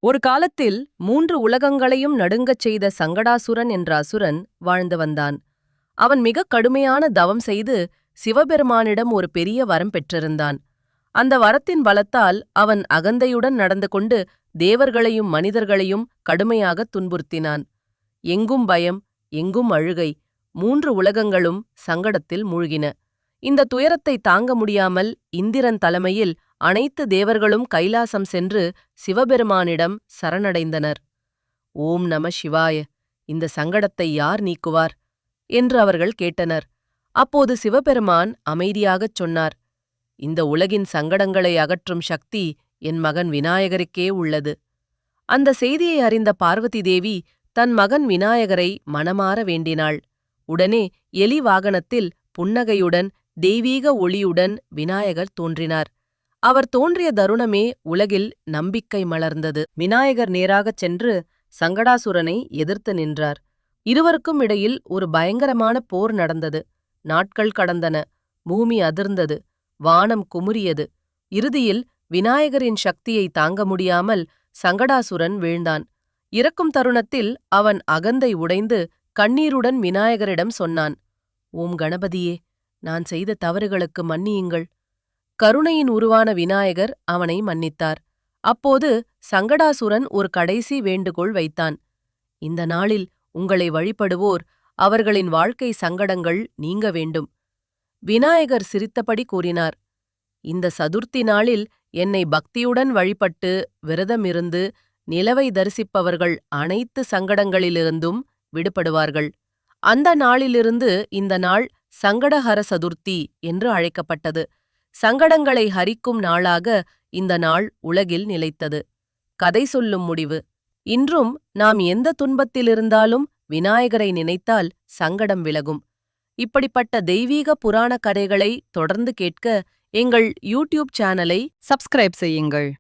ஒரு காலத்தில் 3 உலகங்களையும் நடுங்கச் செய்த சங்கடாசுரன் என்ற அசுரன் வாழ்ந்து வந்தான். அவன் மிகக் கடுமையான தவம் செய்து சிவபெருமானிடம் ஒரு பெரிய வரம் பெற்றிருந்தான். அந்த வரத்தின் பலத்தால் அவன் அகந்தையுடன் நடந்து கொண்டு தேவர்களையும் மனிதர்களையும் கடுமையாகத் துன்புறுத்தினான். எங்கும் பயம், எங்கும் அழுகை, 3 உலகங்களும் சங்கடத்தில் மூழ்கின. இந்த துயரத்தை தாங்க முடியாமல் இந்திரன் தலைமையில் அனைத்து தேவர்களும் கைலாசம் சென்று சிவபெருமானிடம் சரணடைந்தனர். ஓம் நம சிவாய, இந்த சங்கடத்தை யார் நீக்குவார் என்று அவர்கள் கேட்டனர். அப்போது சிவபெருமான் அமைதியாகச் சொன்னார், இந்த உலகின் சங்கடங்களை அகற்றும் சக்தி என் மகன் விநாயகருக்கே உள்ளது. அந்த செய்தியை அறிந்த பார்வதி தேவி தன் மகன் விநாயகரை மனமார வேண்டினாள். உடனே எலி வாகனத்தில் புன்னகையுடன் தெய்வீக ஒளியுடன் விநாயகர் தோன்றினார். அவர் தோன்றிய தருணமே உலகில் நம்பிக்கை மலர்ந்தது. விநாயகர் நேராகச் சென்று சங்கடாசுரனை எதிர்த்து நின்றார். இருவருக்கும் இடையில் ஒரு பயங்கரமான போர் நடந்தது. நாட்கள் கடந்தன. பூமி அதிர்ந்தது. வானம் குமுறியது. இறுதியில் விநாயகரின் சக்தியை தாங்க முடியாமல் சங்கடாசுரன் வீழ்ந்தான். இறக்கும் தருணத்தில் அவன் அகந்தை உடைந்து கண்ணீருடன் விநாயகரிடம் சொன்னான், ஓம் கணபதியே, நான் செய்த தவறுகளுக்கு மன்னியுங்கள். கருணையின் உருவான விநாயகர் அவனை மன்னித்தார். அப்போது சங்கடாசுரன் ஒரு கடைசி வேண்டுகோள் வைத்தான். இந்த நாளில் உங்களை வழிபடுவோர் அவர்களின் வாழ்க்கை சங்கடங்கள் நீங்க வேண்டும். விநாயகர் சிரித்தபடி கூறினார், இந்த சதுர்த்தி நாளில் என்னை பக்தியுடன் வழிபட்டு விரதமிருந்து நிலவை தரிசிப்பவர்கள் அனைத்து சங்கடங்களிலிருந்தும் விடுபடுவார்கள். அந்த நாளிலிருந்து இந்த நாள் சங்கடஹர சதுர்த்தி என்று அழைக்கப்பட்டது. சங்கடங்களை ஹரிக்கும் நாளாக இந்த நாள் உலகில் நிலைத்தது. கதை சொல்லும் முடிவு. இன்றும் நாம் எந்த துன்பத்திலிருந்தாலும் விநாயகரை நினைத்தால் சங்கடம் விலகும். இப்படிப்பட்ட தெய்வீக புராண கதைகளை தொடர்ந்து கேட்க எங்கள் யூடியூப் சேனலை சப்ஸ்கிரைப் செய்யுங்கள்.